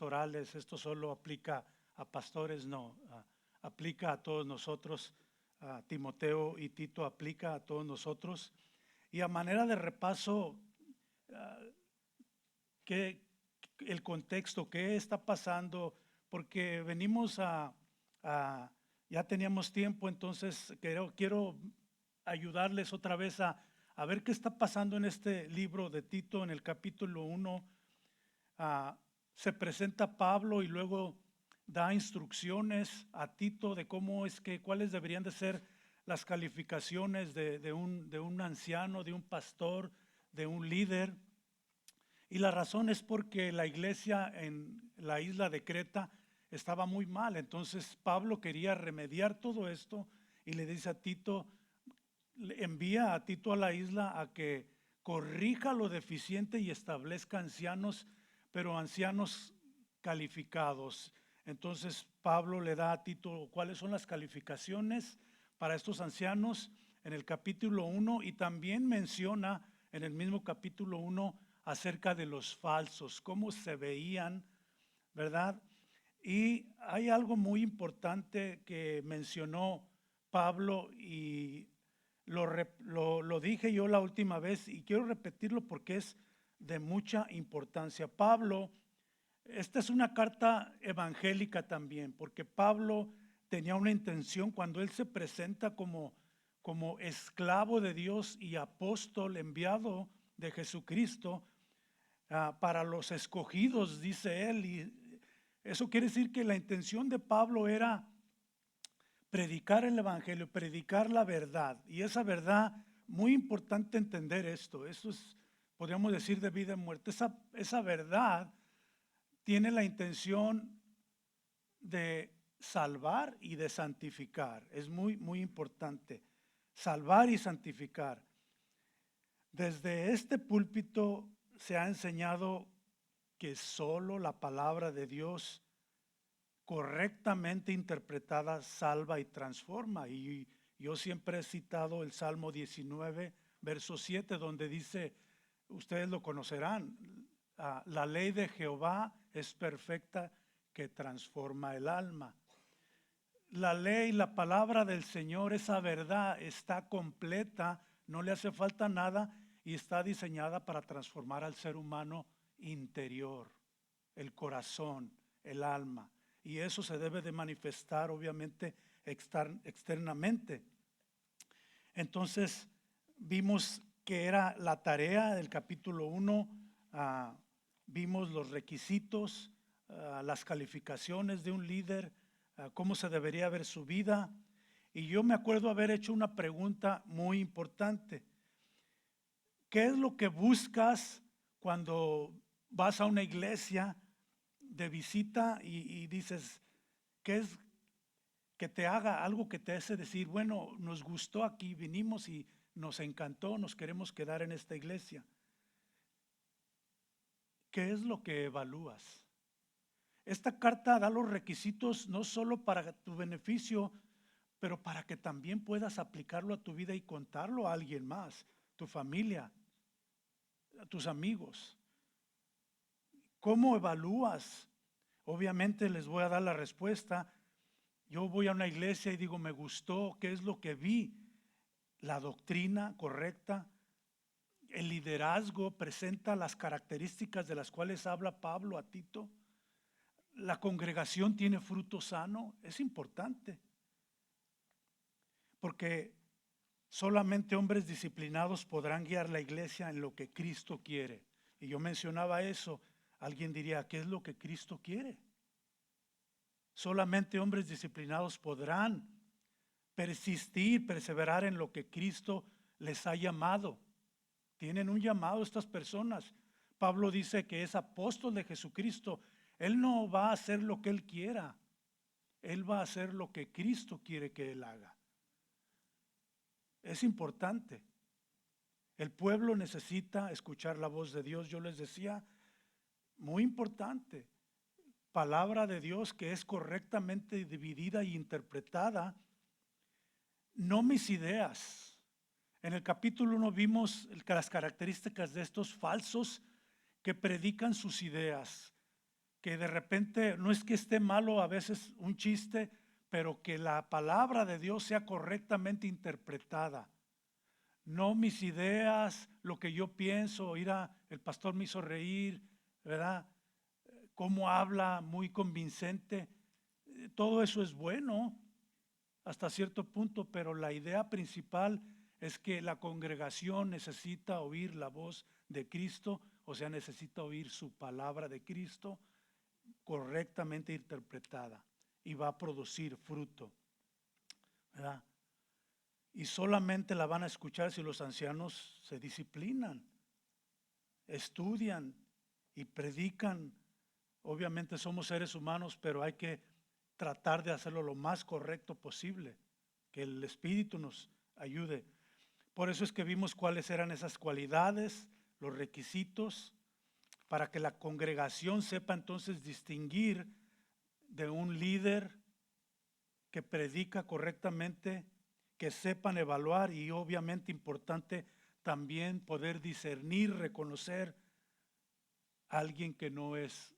pastorales, esto solo aplica a pastores, no, aplica a todos nosotros, a Timoteo y Tito aplica a todos nosotros. Y a manera de repaso, ah, ¿qué, el contexto, qué está pasando? Porque venimos ya teníamos tiempo, entonces quiero ayudarles otra vez a ver qué está pasando en este libro de Tito, en el capítulo 1. Se presenta Pablo y luego da instrucciones a Tito de cuáles deberían de ser las calificaciones de un anciano, de un pastor, de un líder. Y la razón es porque la iglesia en la isla de Creta estaba muy mal. Entonces Pablo quería remediar todo esto y le dice a Tito, envía a Tito a la isla a que corrija lo deficiente y establezca ancianos, pero ancianos calificados. Entonces Pablo le da a Tito cuáles son las calificaciones para estos ancianos en el capítulo 1 y también menciona en el mismo capítulo 1 acerca de los falsos, cómo se veían, ¿verdad? Y hay algo muy importante que mencionó Pablo y lo dije yo la última vez y quiero repetirlo porque es de mucha importancia. Pablo, esta es una carta evangélica también, porque Pablo tenía una intención cuando él se presenta como esclavo de Dios y apóstol enviado de Jesucristo para los escogidos, dice él, y eso quiere decir que la intención de Pablo era predicar el evangelio, predicar la verdad, y esa verdad, muy importante entender esto, eso es, podríamos decir, de vida y muerte. Esa verdad tiene la intención de salvar y de santificar, es muy importante, salvar y santificar. Desde este púlpito se ha enseñado que solo la palabra de Dios correctamente interpretada salva y transforma. Y yo siempre he citado el Salmo 19, verso 7, donde dice, ustedes lo conocerán, la ley de Jehová es perfecta que transforma el alma. La ley, la palabra del Señor, esa verdad está completa, no le hace falta nada y está diseñada para transformar al ser humano interior, el corazón, el alma. Y eso se debe de manifestar obviamente externamente. Entonces vimos que era la tarea del capítulo 1, vimos los requisitos, las calificaciones de un líder, cómo se debería ver su vida. Y yo me acuerdo haber hecho una pregunta muy importante. ¿Qué es lo que buscas cuando vas a una iglesia de visita y dices, qué es que te haga algo que te hace decir, bueno, nos gustó aquí, vinimos y nos encantó, nos queremos quedar en esta iglesia? ¿Qué es lo que evalúas? Esta carta da los requisitos no solo para tu beneficio, pero para que también puedas aplicarlo a tu vida y contarlo a alguien más, tu familia, a tus amigos. ¿Cómo evalúas? Obviamente les voy a dar la respuesta. Yo voy a una iglesia y digo, me gustó, ¿qué es lo que vi? La doctrina correcta, el liderazgo presenta las características de las cuales habla Pablo a Tito. La congregación tiene fruto sano, es importante. Porque solamente hombres disciplinados podrán guiar la iglesia en lo que Cristo quiere. Y yo mencionaba eso. Alguien diría, ¿qué es lo que Cristo quiere? Solamente hombres disciplinados podrán persistir, perseverar en lo que Cristo les ha llamado. Tienen un llamado estas personas. Pablo dice que es apóstol de Jesucristo. Él no va a hacer lo que él quiera. Él va a hacer lo que Cristo quiere que él haga. Es importante. El pueblo necesita escuchar la voz de Dios. Yo les decía, muy importante. Palabra de Dios que es correctamente dividida e interpretada. No mis ideas. En el capítulo 1 vimos las características de estos falsos que predican sus ideas. que de repente no es que esté malo a veces un chiste, pero que la palabra de Dios sea correctamente interpretada. No mis ideas, lo que yo pienso, el pastor me hizo reír, ¿verdad? Cómo habla, muy convincente. Todo eso es bueno hasta cierto punto, pero la idea principal es que la congregación necesita oír la voz de Cristo, o sea, necesita oír su palabra de Cristo correctamente interpretada y va a producir fruto, ¿verdad? Y solamente la van a escuchar si los ancianos se disciplinan, estudian y predican. Obviamente somos seres humanos, pero hay que tratar de hacerlo lo más correcto posible, que el Espíritu nos ayude. Por eso es que vimos cuáles eran esas cualidades, los requisitos, para que la congregación sepa entonces distinguir de un líder que predica correctamente, que sepan evaluar y obviamente importante también poder discernir, reconocer a alguien que no es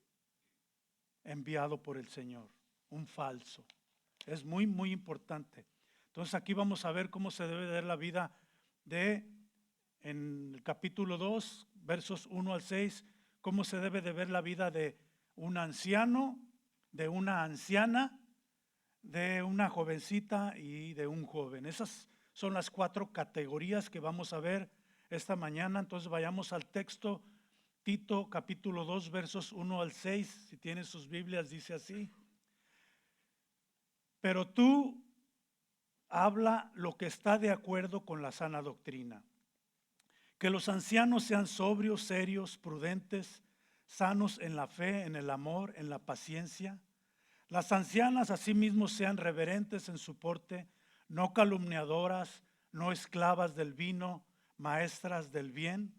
enviado por el Señor, un falso. Es muy, muy importante. Entonces aquí vamos a ver cómo se debe ver la vida en el capítulo 2, versos 1 al 6, cómo se debe de ver la vida de un anciano, de una anciana, de una jovencita y de un joven. Esas son las 4 categorías que vamos a ver esta mañana. Entonces vayamos al texto, Tito capítulo 2 versos 1 al 6, si tienen sus Biblias, dice así: pero tú habla lo que está de acuerdo con la sana doctrina. Que los ancianos sean sobrios, serios, prudentes, sanos en la fe, en el amor, en la paciencia. Las ancianas asimismo sean reverentes en su porte, no calumniadoras, no esclavas del vino, maestras del bien,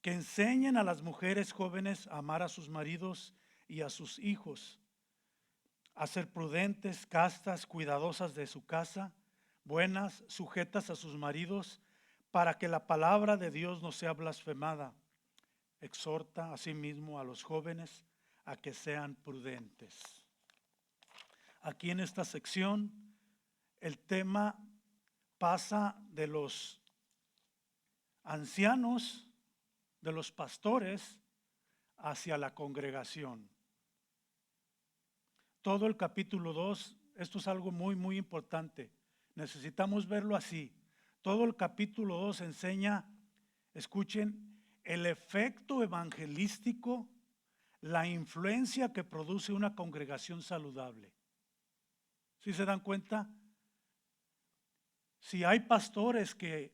que enseñen a las mujeres jóvenes a amar a sus maridos y a sus hijos, a ser prudentes, castas, cuidadosas de su casa, buenas, sujetas a sus maridos, para que la palabra de Dios no sea blasfemada. Exhorta asimismo a los jóvenes a que sean prudentes. Aquí en esta sección el tema pasa de los ancianos, de los pastores, hacia la congregación. Todo el capítulo 2, esto es algo muy, muy importante. Necesitamos verlo así. Todo el capítulo 2 enseña, escuchen, el efecto evangelístico, la influencia que produce una congregación saludable. ¿Sí se dan cuenta? Si hay pastores que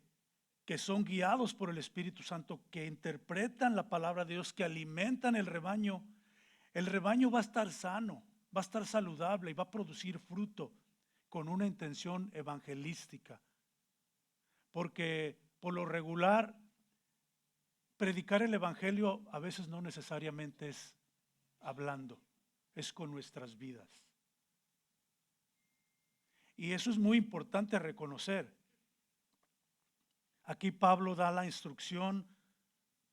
son guiados por el Espíritu Santo, que interpretan la palabra de Dios, que alimentan el rebaño va a estar sano, va a estar saludable y va a producir fruto con una intención evangelística. Porque por lo regular, predicar el evangelio a veces no necesariamente es hablando, es con nuestras vidas. Y eso es muy importante reconocer. Aquí Pablo da la instrucción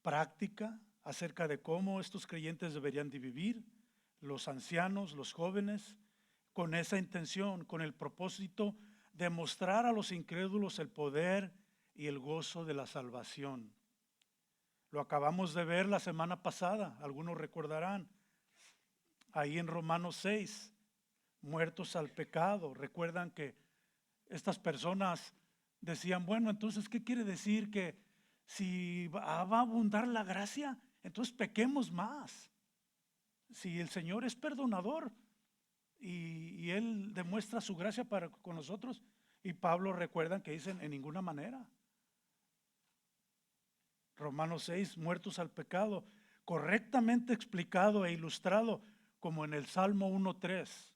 práctica acerca de cómo estos creyentes deberían de vivir, los ancianos, los jóvenes, con esa intención, con el propósito de mostrar a los incrédulos el poder y el gozo de la salvación. Lo acabamos de ver la semana pasada, algunos recordarán, ahí en Romanos 6, muertos al pecado. Recuerdan que estas personas decían, bueno, entonces, ¿qué quiere decir? Que si va a abundar la gracia, entonces pequemos más. Si el Señor es perdonador y Él demuestra su gracia para con nosotros, y Pablo recuerdan que dicen en ninguna manera. Romanos 6, muertos al pecado, correctamente explicado e ilustrado como en el Salmo 1:3.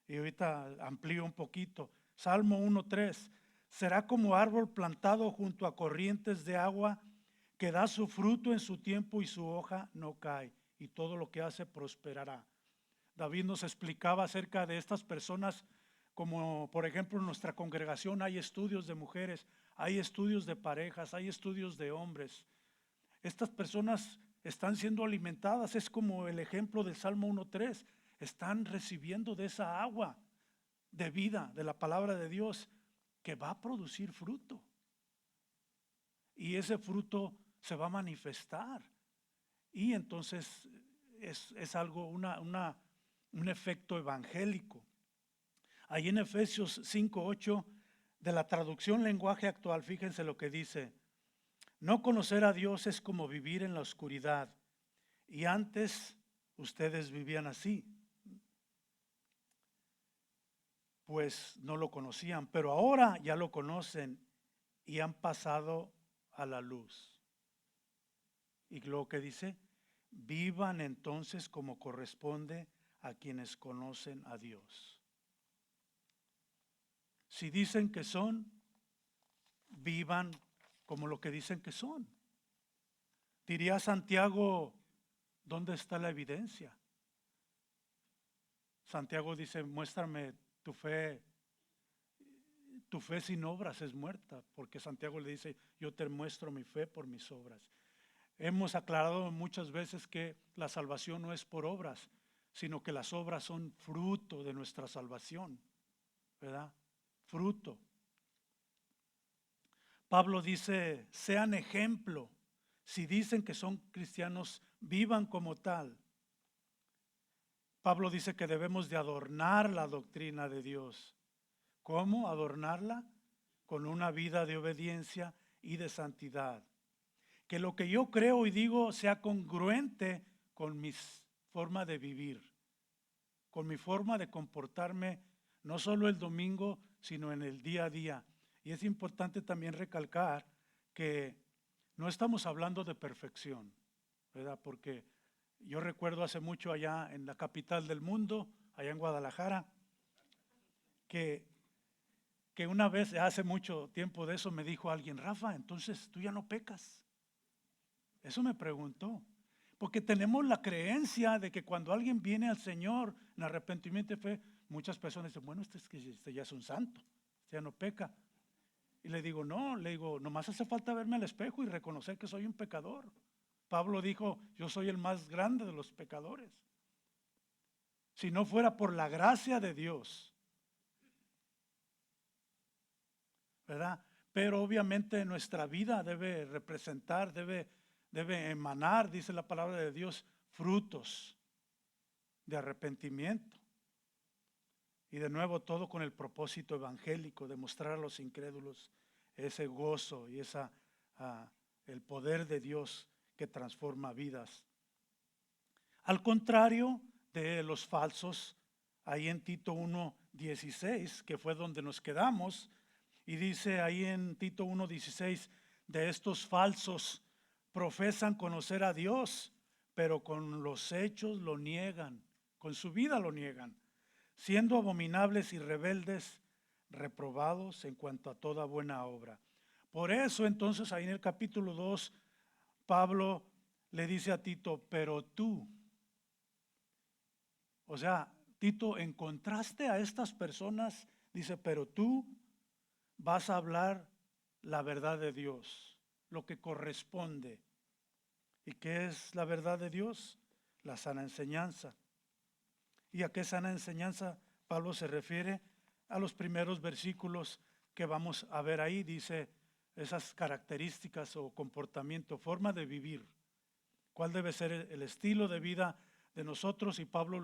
Y ahorita amplío un poquito. Salmo 1:3. Será como árbol plantado junto a corrientes de agua, que da su fruto en su tiempo y su hoja no cae, y todo lo que hace prosperará. David nos explicaba acerca de estas personas, como por ejemplo en nuestra congregación hay estudios de mujeres, hay estudios de parejas, hay estudios de hombres. Estas personas están siendo alimentadas. Es como el ejemplo del Salmo 1:3. Están recibiendo de esa agua de vida, de la palabra de Dios, que va a producir fruto. Y ese fruto se va a manifestar. Y entonces es algo, un efecto evangélico. Ahí en Efesios 5:8, de la traducción lenguaje actual, fíjense lo que dice: no conocer a Dios es como vivir en la oscuridad, y antes ustedes vivían así, pues no lo conocían, pero ahora ya lo conocen y han pasado a la luz. Y luego que dice: vivan entonces como corresponde a quienes conocen a Dios. Si dicen que son, vivan como lo que dicen que son. Diría Santiago, ¿dónde está la evidencia? Santiago dice: muéstrame tu fe sin obras es muerta, porque Santiago le dice: yo te muestro mi fe por mis obras. Hemos aclarado muchas veces que la salvación no es por obras, sino que las obras son fruto de nuestra salvación, ¿verdad? Fruto. Pablo dice: sean ejemplo. Si dicen que son cristianos, vivan como tal. Pablo dice que debemos de adornar la doctrina de Dios. ¿Cómo adornarla? Con una vida de obediencia y de santidad. Que lo que yo creo y digo sea congruente con mi forma de vivir, con mi forma de comportarme, no solo el domingo, sino en el día a día. Y es importante también recalcar que no estamos hablando de perfección, ¿verdad? Porque yo recuerdo hace mucho allá en la capital del mundo, allá en Guadalajara, que una vez, hace mucho tiempo de eso, me dijo alguien: Rafa, entonces tú ya no pecas. Eso me preguntó. Porque tenemos la creencia de que cuando alguien viene al Señor en arrepentimiento y fe, muchas personas dicen: bueno, este ya es un santo, este ya no peca. Y le digo: no, nomás hace falta verme al espejo y reconocer que soy un pecador. Pablo dijo: yo soy el más grande de los pecadores. Si no fuera por la gracia de Dios, ¿verdad? Pero obviamente nuestra vida debe representar, debe emanar, dice la palabra de Dios, frutos de arrepentimiento. Y de nuevo, todo con el propósito evangélico de mostrar a los incrédulos ese gozo y el poder de Dios que transforma vidas. Al contrario de los falsos, ahí en Tito 1:16, que fue donde nos quedamos, y dice ahí en Tito 1:16: de estos falsos profesan conocer a Dios, pero con los hechos lo niegan, con su vida lo niegan, siendo abominables y rebeldes, reprobados en cuanto a toda buena obra. Por eso entonces ahí en el capítulo 2, Pablo le dice a Tito: pero tú, o sea, Tito, en contraste a estas personas, dice: pero tú vas a hablar la verdad de Dios, lo que corresponde. ¿Y qué es la verdad de Dios? La sana enseñanza. ¿Y a qué sana enseñanza Pablo se refiere? A los primeros versículos que vamos a ver ahí. Dice esas características o comportamiento, forma de vivir. ¿Cuál debe ser el estilo de vida de nosotros? Y Pablo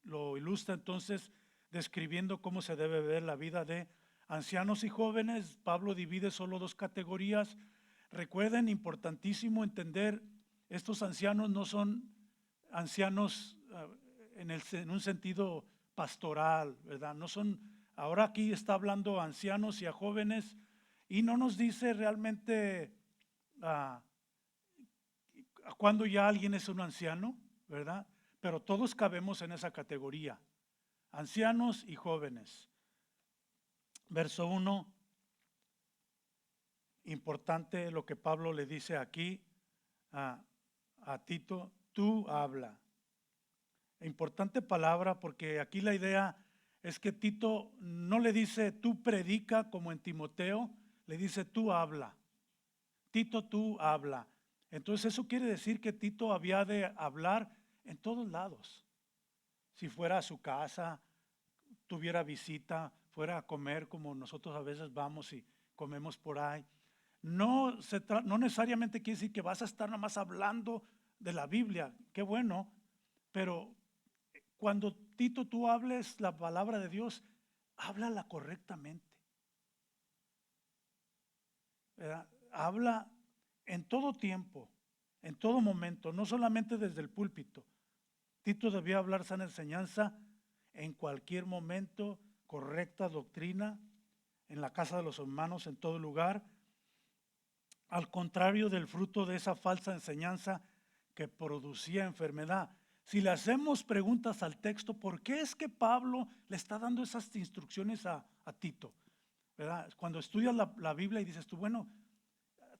lo ilustra entonces describiendo cómo se debe ver la vida de ancianos y jóvenes. Pablo divide solo dos categorías. Recuerden, importantísimo entender, estos ancianos no son ancianos en un sentido pastoral, ¿verdad? No son, ahora aquí está hablando a ancianos y a jóvenes y no nos dice realmente a cuándo ya alguien es un anciano, ¿verdad? Pero todos cabemos en esa categoría, ancianos y jóvenes. Verso 1, importante lo que Pablo le dice aquí a Tito: tú habla. Importante palabra, porque aquí la idea es que Tito no le dice tú predica como en Timoteo, le dice tú habla. Tito, tú habla. Entonces eso quiere decir que Tito había de hablar en todos lados. Si fuera a su casa, tuviera visita, fuera a comer como nosotros a veces vamos y comemos por ahí. No necesariamente quiere decir que vas a estar nada más hablando de la Biblia, qué bueno, pero cuando Tito tú hables la palabra de Dios, háblala correctamente. ¿Verdad? Habla en todo tiempo, en todo momento, no solamente desde el púlpito. Tito debía hablar sana enseñanza en cualquier momento, correcta doctrina, en la casa de los hermanos, en todo lugar. Al contrario del fruto de esa falsa enseñanza que producía enfermedad. Si le hacemos preguntas al texto, ¿por qué es que Pablo le está dando esas instrucciones a Tito? ¿Verdad? Cuando estudias la Biblia y dices tú, bueno,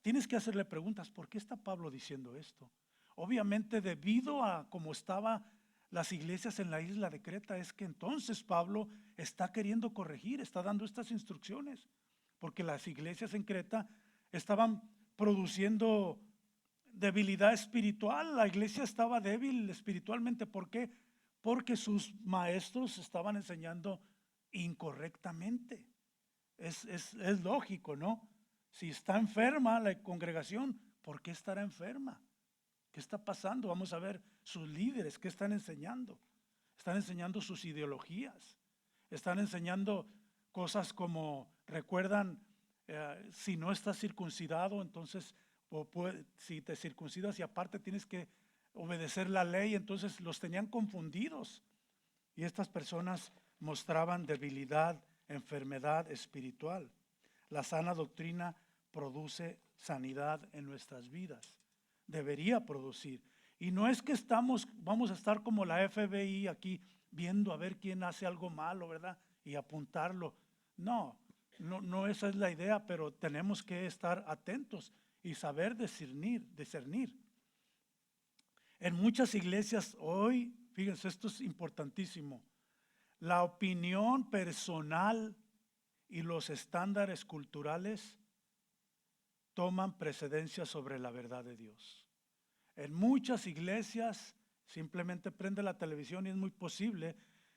tienes que hacerle preguntas, ¿por qué está Pablo diciendo esto? Obviamente debido a cómo estaban las iglesias en la isla de Creta, es que entonces Pablo está queriendo corregir, está dando estas instrucciones, porque las iglesias en Creta estaban produciendo debilidad espiritual, la iglesia estaba débil espiritualmente. ¿Por qué? Porque sus maestros estaban enseñando incorrectamente. Es lógico, ¿no? Si está enferma la congregación, ¿por qué estará enferma? ¿Qué está pasando? Vamos a ver sus líderes, ¿qué están enseñando? Están enseñando sus ideologías, están enseñando cosas como, recuerdan, si no estás circuncidado, entonces, si te circuncidas y aparte tienes que obedecer la ley, entonces los tenían confundidos. Y estas personas mostraban debilidad, enfermedad espiritual. La sana doctrina produce sanidad en nuestras vidas. Debería producir. Y no es que vamos a estar como la FBI aquí viendo a ver quién hace algo malo, ¿verdad? Y apuntarlo. No esa es la idea, pero tenemos que estar atentos y saber discernir. En muchas iglesias hoy, fíjense, esto es importantísimo, la opinión personal y los estándares culturales toman precedencia sobre la verdad de Dios. En muchas iglesias simplemente prende la televisión y es muy posible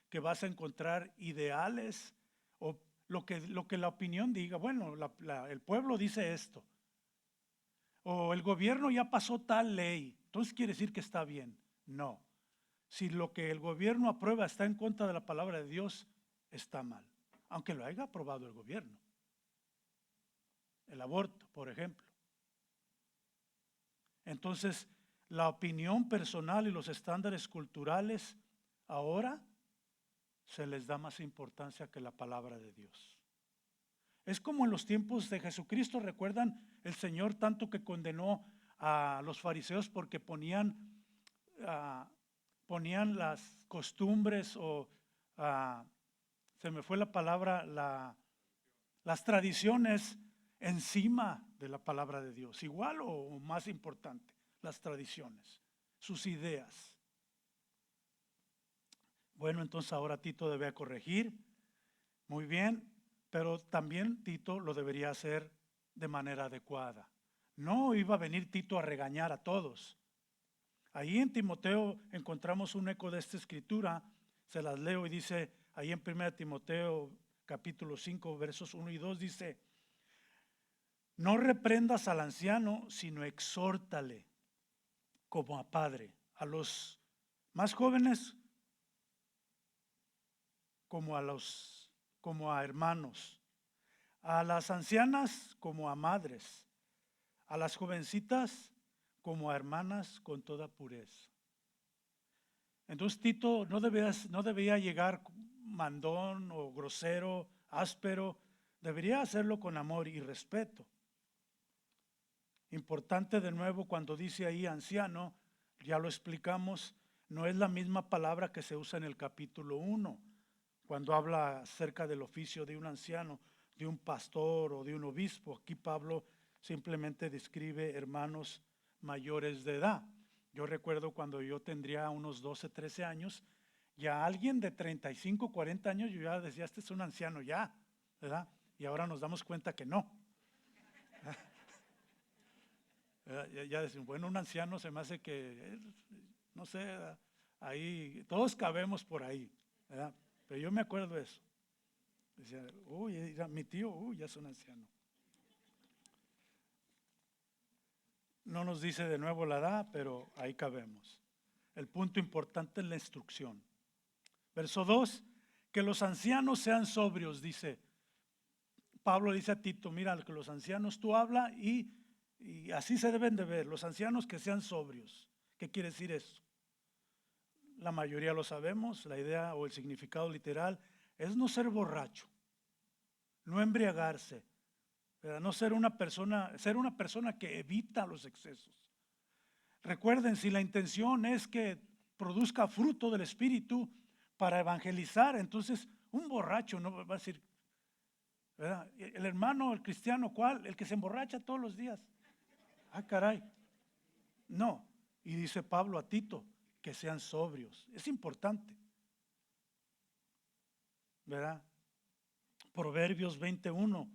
que vas a encontrar ideales o lo que la opinión diga. Bueno, el pueblo dice esto, o el gobierno ya pasó tal ley, entonces quiere decir que está bien. No, si lo que el gobierno aprueba está en contra de la palabra de Dios, está mal, aunque lo haya aprobado el gobierno. El aborto, por ejemplo. Entonces, la opinión personal y los estándares culturales ahora se les da más importancia que la palabra de Dios. Es como en los tiempos de Jesucristo, recuerdan el Señor tanto que condenó a los fariseos porque ponían las costumbres o se me fue la palabra, las tradiciones encima de la palabra de Dios, igual o más importante, las tradiciones, sus ideas. Bueno, entonces ahora Tito debe corregir, muy bien, pero también Tito lo debería hacer de manera adecuada. No iba a venir Tito a regañar a todos. Ahí en Timoteo encontramos un eco de esta escritura, se las leo y dice, ahí en 1 Timoteo capítulo 5 versos 1 y 2 dice, no reprendas al anciano, sino exhórtale como a padre, a los más jóvenes como a hermanos, a las ancianas como a madres, a las jovencitas como a hermanas con toda pureza. Entonces Tito no debía llegar mandón o grosero, áspero, debería hacerlo con amor y respeto. Importante de nuevo cuando dice ahí anciano, ya lo explicamos, no es la misma palabra que se usa en el capítulo 1, cuando habla acerca del oficio de un anciano, de un pastor o de un obispo. Aquí Pablo simplemente describe hermanos mayores de edad. Yo recuerdo cuando yo tendría unos 12, 13 años, ya alguien de 35, 40 años, yo ya decía, este es un anciano ya, ¿verdad? Y ahora nos damos cuenta que no. Ya decimos, bueno, un anciano se me hace que, no sé, ahí, todos cabemos por ahí, ¿verdad? Pero yo me acuerdo de eso. Decía, uy, mi tío, uy, ya es un anciano. No nos dice de nuevo la edad, pero ahí cabemos. El punto importante es la instrucción. Verso 2, que los ancianos sean sobrios, dice. Pablo dice a Tito, mira, que los ancianos tú habla y así se deben de ver, los ancianos que sean sobrios. ¿Qué quiere decir eso? La mayoría lo sabemos, la idea o el significado literal es no ser borracho, no embriagarse, ¿verdad? No ser una persona que evita los excesos. Recuerden, si la intención es que produzca fruto del Espíritu para evangelizar, entonces un borracho no va a decir, ¿verdad? El hermano, el cristiano, ¿cuál? El que se emborracha todos los días. Ah, caray. No. Y dice Pablo a Tito, que sean sobrios. Es importante, ¿verdad? Proverbios 21.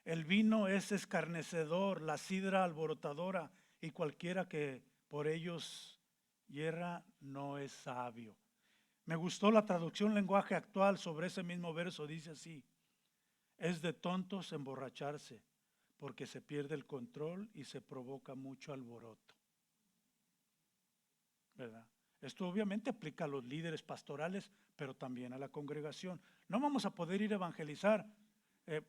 El vino es escarnecedor, la sidra alborotadora, y cualquiera que por ellos hierra no es sabio. Me gustó la traducción lenguaje actual sobre ese mismo verso, dice así: es de tontos emborracharse, porque se pierde el control y se provoca mucho alboroto, ¿verdad? Esto obviamente aplica a los líderes pastorales, pero también a la congregación. No vamos a poder ir a evangelizar eh,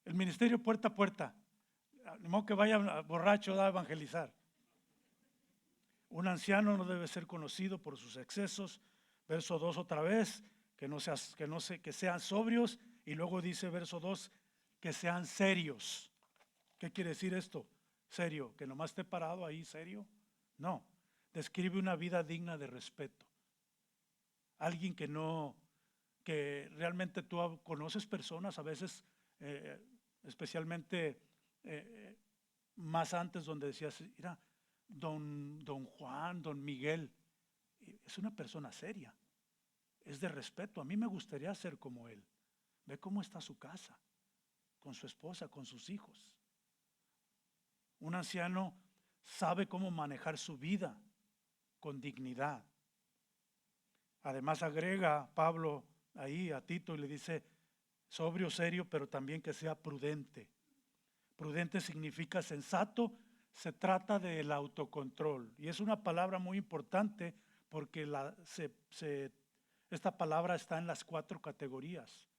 el ministerio puerta a puerta. Ni modo que vaya borracho a evangelizar. Un anciano no debe ser conocido por sus excesos. Verso 2 otra vez, que sean sobrios. Y luego dice verso 2, que sean serios. ¿Qué quiere decir esto? Serio, que nomás esté parado ahí, serio. No, describe una vida digna de respeto. Alguien que realmente tú conoces personas, a veces, especialmente más antes, donde decías, mira, don Juan, don Miguel, es una persona seria, es de respeto. A mí me gustaría ser como él. Ve cómo está su casa, con su esposa, con sus hijos. Un anciano sabe cómo manejar su vida con dignidad. Además agrega Pablo ahí a Tito y le dice, sobrio, serio, pero también que sea prudente. Prudente significa sensato, se trata del autocontrol. Y es una palabra muy importante porque esta palabra está en las 4 categorías.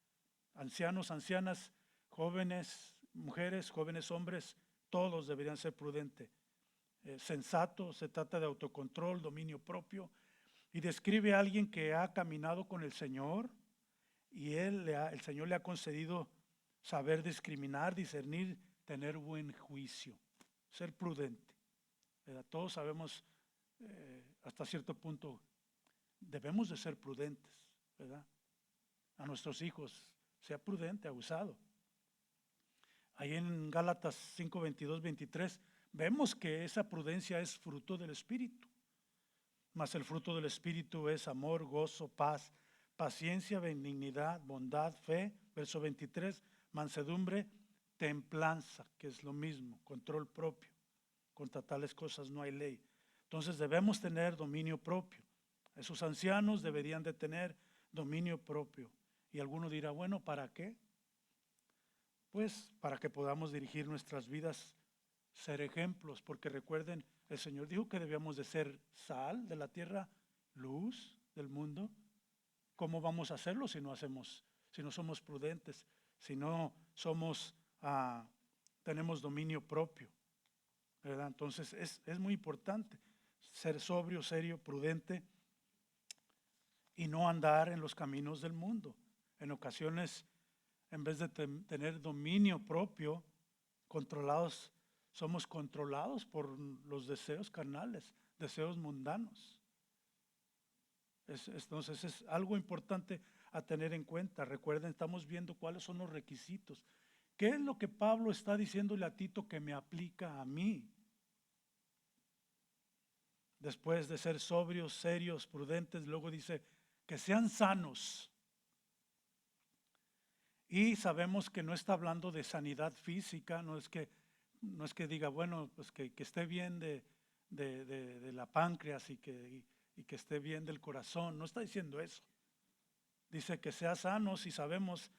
Ancianos, ancianas, jóvenes, mujeres, jóvenes hombres, todos deberían ser prudentes. Sensato, se trata de autocontrol, dominio propio. Y describe a alguien que ha caminado con el Señor y el Señor le ha concedido saber discriminar, discernir, tener buen juicio, ser prudente, ¿verdad? Todos sabemos, hasta cierto punto debemos de ser prudentes, ¿verdad? A nuestros hijos, sea prudente, abusado. Ahí en Gálatas 5, 22, 23 vemos que esa prudencia es fruto del Espíritu. Mas el fruto del Espíritu es amor, gozo, paz, paciencia, benignidad, bondad, fe. Verso 23, mansedumbre, templanza, que es lo mismo, control propio. Contra tales cosas no hay ley. Entonces debemos tener dominio propio. Esos ancianos deberían de tener dominio propio. Y alguno dirá, bueno, ¿para qué? Pues para que podamos dirigir nuestras vidas, ser ejemplos, porque recuerden, el Señor dijo que debíamos de ser sal de la tierra, luz del mundo. ¿Cómo vamos a hacerlo si no somos prudentes, si no tenemos dominio propio, ¿verdad? Entonces es muy importante ser sobrio, serio, prudente y no andar en los caminos del mundo. En ocasiones, en vez de tener dominio propio, somos controlados por los deseos carnales, deseos mundanos. Entonces es algo importante a tener en cuenta. Recuerden, estamos viendo cuáles son los requisitos. ¿Qué es lo que Pablo está diciéndole a Tito que me aplica a mí? Después de ser sobrios, serios, prudentes, luego dice que sean sanos. Y sabemos que no está hablando de sanidad física, no es que no es que diga, bueno, pues que esté bien de la páncreas y que esté bien del corazón. No está diciendo eso. Dice que sea sanos y sabemos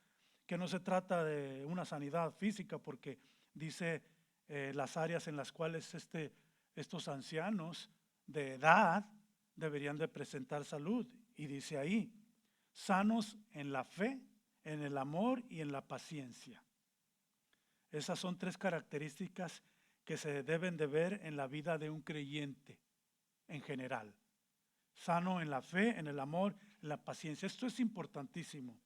que no se trata de una sanidad física porque dice las áreas en las cuales estos ancianos de edad deberían de presentar salud. Y dice ahí, sanos en la fe, en el amor y en la paciencia. Esas son tres características que se deben de ver en la vida de un creyente en general. Sano en la fe, en el amor, en la paciencia. Esto es importantísimo.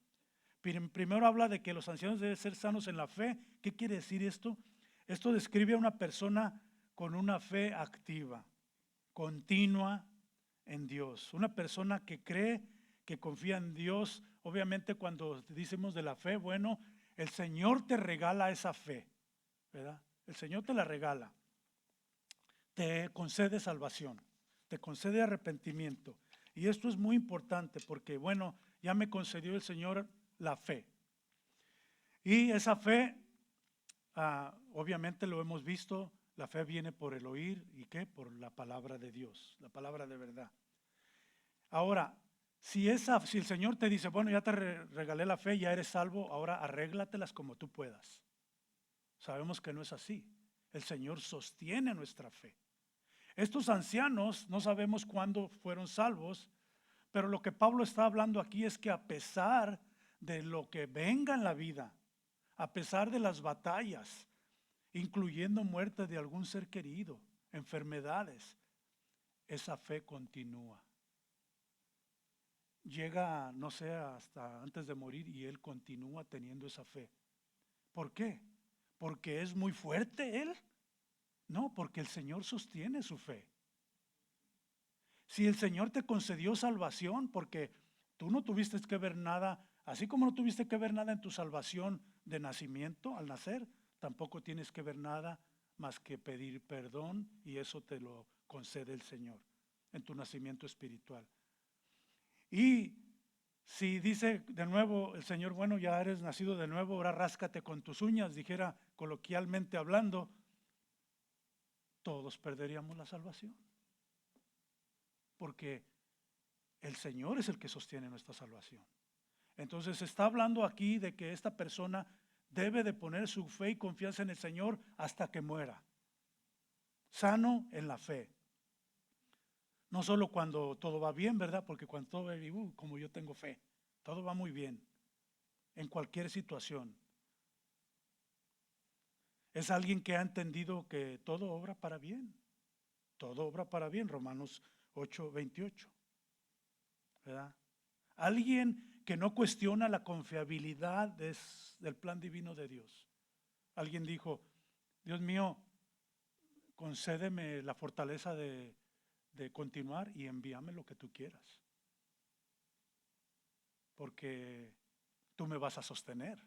Primero habla de que los ancianos deben ser sanos en la fe. ¿Qué quiere decir esto? Esto describe a una persona con una fe activa, continua en Dios. Una persona que cree, que confía en Dios. Obviamente cuando decimos de la fe, bueno, el Señor te regala esa fe, ¿verdad? El Señor te la regala. Te concede salvación, te concede arrepentimiento. Y esto es muy importante porque, bueno, ya me concedió el Señor la fe. Y esa fe, obviamente lo hemos visto, la fe viene por el oír y ¿qué? Por la palabra de Dios, la palabra de verdad. Ahora, si el Señor te dice, bueno, ya te regalé la fe, ya eres salvo, ahora arréglatelas como tú puedas. Sabemos que no es así. El Señor sostiene nuestra fe. Estos ancianos no sabemos cuándo fueron salvos, pero lo que Pablo está hablando aquí es que a pesar de lo que venga en la vida, a pesar de las batallas, incluyendo muerte de algún ser querido, enfermedades, esa fe continúa. Llega, no sé, hasta antes de morir y él continúa teniendo esa fe. ¿Por qué? ¿Porque es muy fuerte él? No, porque el Señor sostiene su fe. Si el Señor te concedió salvación, porque tú no tuviste que ver nada, así como no tuviste que ver nada en tu salvación de nacimiento, al nacer, tampoco tienes que ver nada más que pedir perdón y eso te lo concede el Señor en tu nacimiento espiritual. Y si dice de nuevo el Señor, bueno, ya eres nacido de nuevo, ahora ráscate con tus uñas, dijera coloquialmente hablando, todos perderíamos la salvación. Porque el Señor es el que sostiene nuestra salvación. Entonces se está hablando aquí de que esta persona debe de poner su fe y confianza en el Señor hasta que muera. Sano en la fe. No solo cuando todo va bien, ¿verdad? Porque cuando todo va bien, como yo tengo fe, todo va muy bien. En cualquier situación. Es alguien que ha entendido que todo obra para bien. Todo obra para bien, Romanos 8:28. ¿Verdad? Alguien que no cuestiona la confiabilidad del plan divino de Dios. Alguien dijo, Dios mío, concédeme la fortaleza de continuar y envíame lo que tú quieras. Porque tú me vas a sostener.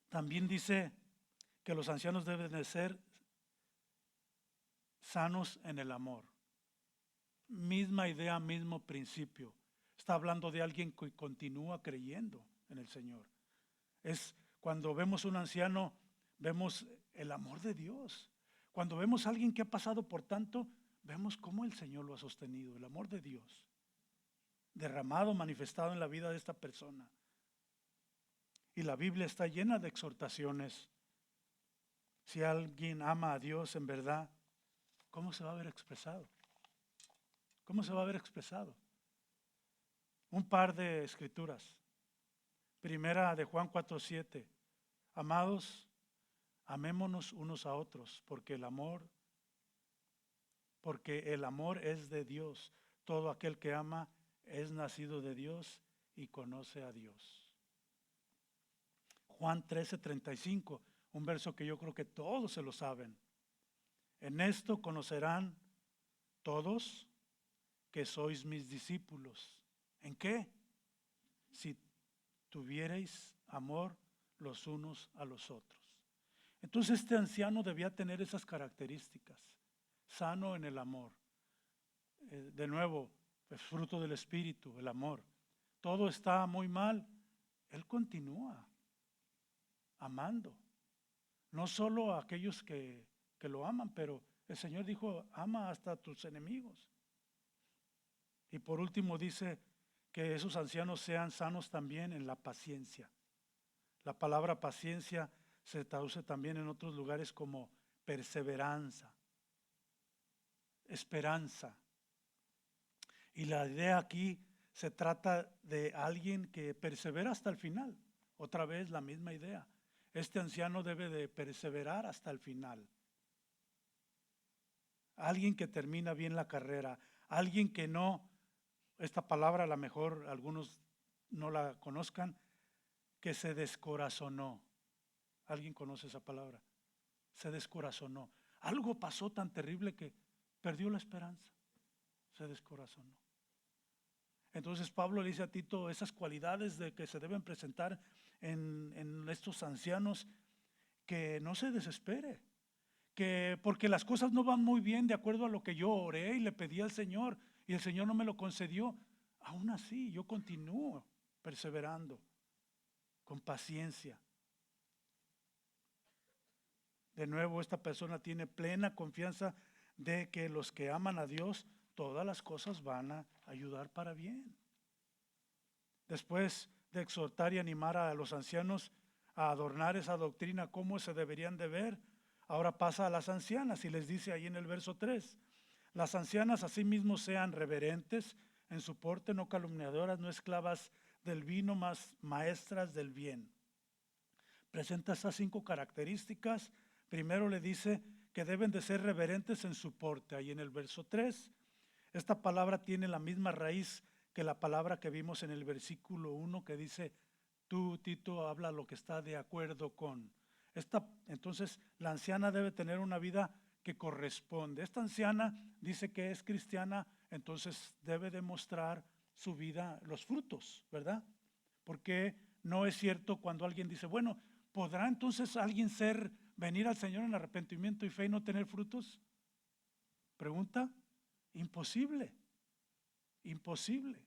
También dice que los ancianos deben de ser sanos en el amor. Misma idea, mismo principio. Está hablando de alguien que continúa creyendo en el Señor. Es cuando vemos un anciano, vemos el amor de Dios. Cuando vemos a alguien que ha pasado por tanto, vemos cómo el Señor lo ha sostenido, el amor de Dios, derramado, manifestado en la vida de esta persona. Y la Biblia está llena de exhortaciones. Si alguien ama a Dios en verdad, ¿cómo se va a ver expresado? ¿Cómo se va a ver expresado? Un par de escrituras. Primera de Juan 4:7. Amados, amémonos unos a otros, porque el amor es de Dios. Todo aquel que ama es nacido de Dios y conoce a Dios. Juan 13:35, un verso que yo creo que todos se lo saben. En esto conocerán todos que sois mis discípulos. ¿En qué? Si tuvierais amor los unos a los otros. Entonces este anciano debía tener esas características. Sano en el amor. De nuevo, es fruto del Espíritu, el amor. Todo está muy mal. Él continúa. amando. No solo a aquellos que lo aman, pero el Señor dijo, ama hasta a tus enemigos. Y por último dice que esos ancianos sean sanos también en la paciencia. La palabra paciencia se traduce también en otros lugares como perseveranza, esperanza. Y la idea aquí se trata de alguien que persevera hasta el final. Otra vez la misma idea. Este anciano debe de perseverar hasta el final. Alguien que termina bien la carrera. Alguien que no, esta palabra a lo mejor algunos no la conozcan, que se descorazonó. ¿Alguien conoce esa palabra? Se descorazonó. Algo pasó tan terrible que perdió la esperanza. Se descorazonó. Entonces Pablo le dice a Tito esas cualidades de que se deben presentar en estos ancianos, que no se desespere, que porque las cosas no van muy bien de acuerdo a lo que yo oré y le pedí al Señor y el Señor no me lo concedió, aún así yo continúo perseverando con paciencia. De nuevo, esta persona tiene plena confianza de que los que aman a Dios, todas las cosas van a ayudar para bien. Después de exhortar y animar a los ancianos a adornar esa doctrina, cómo se deberían de ver, ahora pasa a las ancianas y les dice ahí en el verso 3, las ancianas asimismo sean reverentes en su porte, no calumniadoras, no esclavas del vino, mas maestras del bien. Presenta esas 5 características. Primero le dice que deben de ser reverentes en su porte, ahí en el verso 3. Esta palabra tiene la misma raíz que la palabra que vimos en el versículo 1 que dice, tú, Tito, habla lo que está de acuerdo con. Entonces, la anciana debe tener una vida que corresponde. Esta anciana dice que es cristiana, entonces debe demostrar su vida, los frutos, ¿verdad? Porque no es cierto cuando alguien dice, bueno, ¿podrá entonces alguien venir al Señor en arrepentimiento y fe y no tener frutos? Pregunta, imposible, imposible.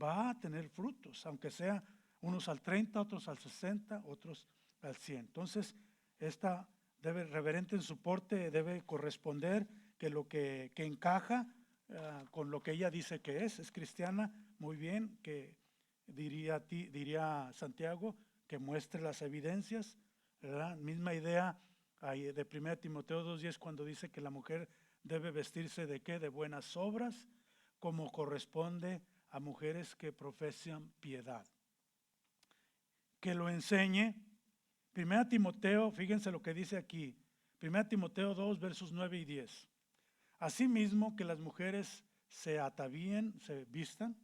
Va a tener frutos, aunque sea unos al 30, otros al 60, otros al 100. Entonces, esta debe, reverente en su porte, debe corresponder que lo que encaja con lo que ella dice que es cristiana, muy bien, que diría Santiago, que muestre las evidencias, ¿verdad? Misma idea de 1 Timoteo 2:10 cuando dice que la mujer debe vestirse de qué, de buenas obras, como corresponde a mujeres que profesan piedad. Que lo enseñe. 1 Timoteo, fíjense lo que dice aquí, 1 Timoteo 2, versos 9 y 10. Asimismo que las mujeres se atavíen, se vistan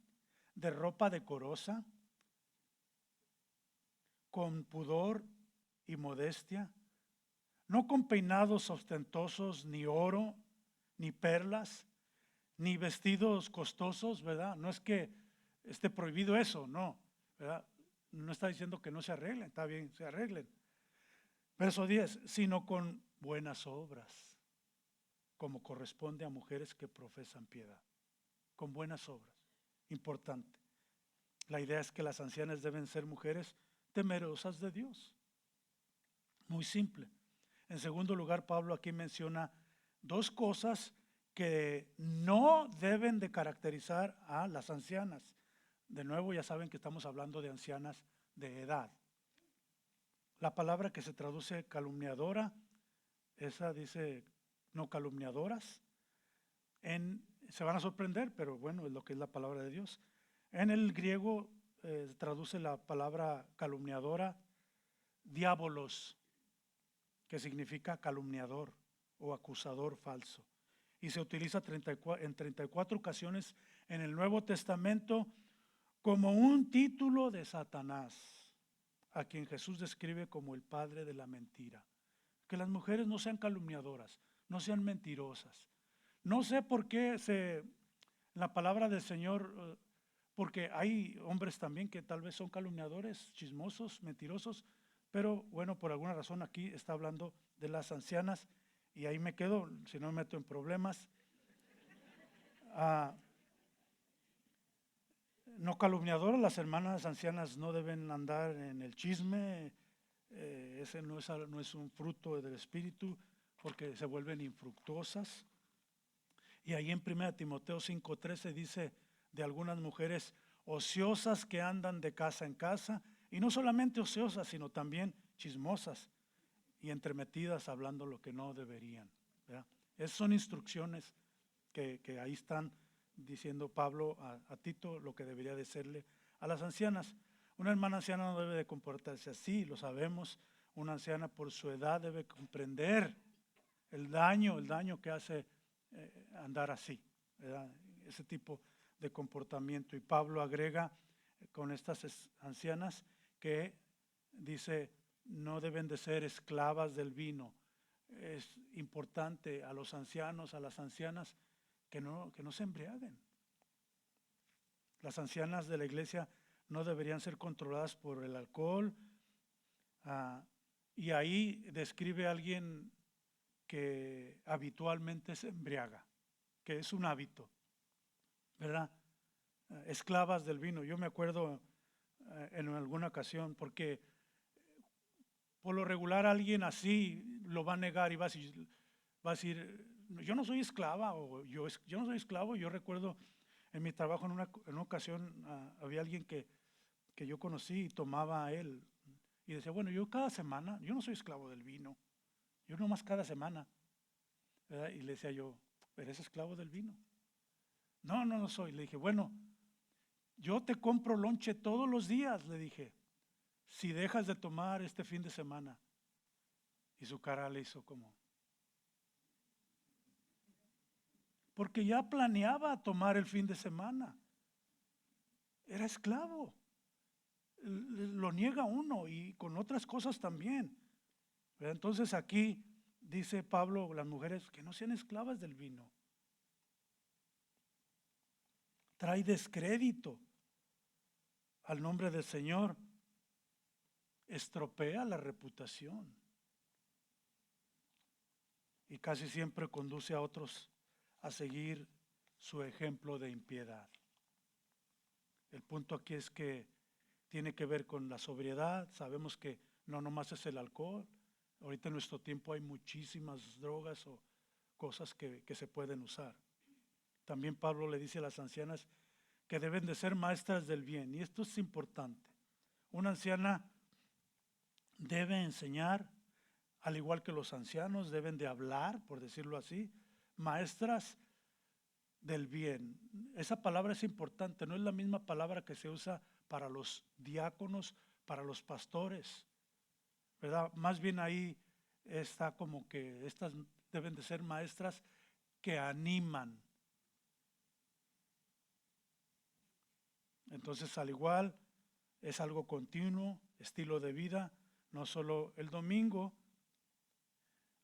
de ropa decorosa, con pudor y modestia, no con peinados ostentosos, ni oro, ni perlas, ni vestidos costosos, ¿verdad? No es que esté prohibido eso, no, ¿verdad? No está diciendo que no se arreglen, está bien, se arreglen. Verso 10, sino con buenas obras, como corresponde a mujeres que profesan piedad. Con buenas obras, importante. La idea es que las ancianas deben ser mujeres temerosas de Dios. Muy simple. En segundo lugar, Pablo aquí menciona 2 cosas que no deben de caracterizar a las ancianas. De nuevo, ya saben que estamos hablando de ancianas de edad. La palabra que se traduce calumniadora, esa dice no calumniadoras. Se van a sorprender, pero bueno, es lo que es la palabra de Dios. En el griego traduce la palabra calumniadora diabolos, que significa calumniador o acusador falso. Y se utiliza en 34 ocasiones en el Nuevo Testamento como un título de Satanás, a quien Jesús describe como el padre de la mentira. Que las mujeres no sean calumniadoras, no sean mentirosas. No sé por qué la palabra del Señor, porque hay hombres también que tal vez son calumniadores, chismosos, mentirosos, pero bueno, por alguna razón aquí está hablando de las ancianas y ahí me quedo, si no me meto en problemas. No calumniadoras, las hermanas ancianas no deben andar en el chisme, ese no es un fruto del Espíritu, porque se vuelven infructuosas. Y ahí en 1 Timoteo 5:13 dice de algunas mujeres ociosas que andan de casa en casa, y no solamente ociosas, sino también chismosas y entremetidas hablando lo que no deberían, ¿verdad? Esas son instrucciones que ahí están diciendo Pablo a Tito lo que debería decirle a las ancianas. Una hermana anciana no debe de comportarse así, lo sabemos. Una anciana por su edad debe comprender el daño que hace andar así, ¿verdad? Ese tipo de comportamiento. Y Pablo agrega con estas ancianas que dice, no deben de ser esclavas del vino. Es importante a los ancianos, a las ancianas, que no se embriaguen. Las ancianas de la iglesia no deberían ser controladas por el alcohol. Y ahí describe a alguien que habitualmente se embriaga, que es un hábito, ¿verdad? Esclavas del vino. Yo me acuerdo en alguna ocasión, porque por lo regular alguien así lo va a negar y va a decir, yo no soy esclava, o yo no soy esclavo. Yo recuerdo en mi trabajo en una ocasión había alguien que yo conocí y tomaba a él y decía, bueno, yo cada semana, yo no soy esclavo del vino, yo nomás cada semana, ¿verdad? Y le decía yo, ¿eres esclavo del vino? No soy. Le dije, bueno, yo te compro lonche todos los días, le dije, si dejas de tomar este fin de semana. Y su cara le hizo como, porque ya planeaba tomar el fin de semana. Era esclavo. Lo niega uno y con otras cosas también. Entonces aquí dice Pablo, las mujeres que no sean esclavas del vino. Trae descrédito al nombre del Señor. Estropea la reputación. Y casi siempre conduce a otros a seguir su ejemplo de impiedad. El punto aquí es que tiene que ver con la sobriedad. Sabemos que no nomás es el alcohol. Ahorita en nuestro tiempo hay muchísimas drogas o cosas que se pueden usar. También Pablo le dice a las ancianas que deben de ser maestras del bien. Y esto es importante. Una anciana debe enseñar, al igual que los ancianos deben de hablar, por decirlo así, maestras del bien. Esa palabra es importante, no es la misma palabra que se usa para los diáconos, para los pastores, ¿verdad? Más bien ahí está como que estas deben de ser maestras que animan. Entonces, al igual, es algo continuo, estilo de vida, no solo el domingo.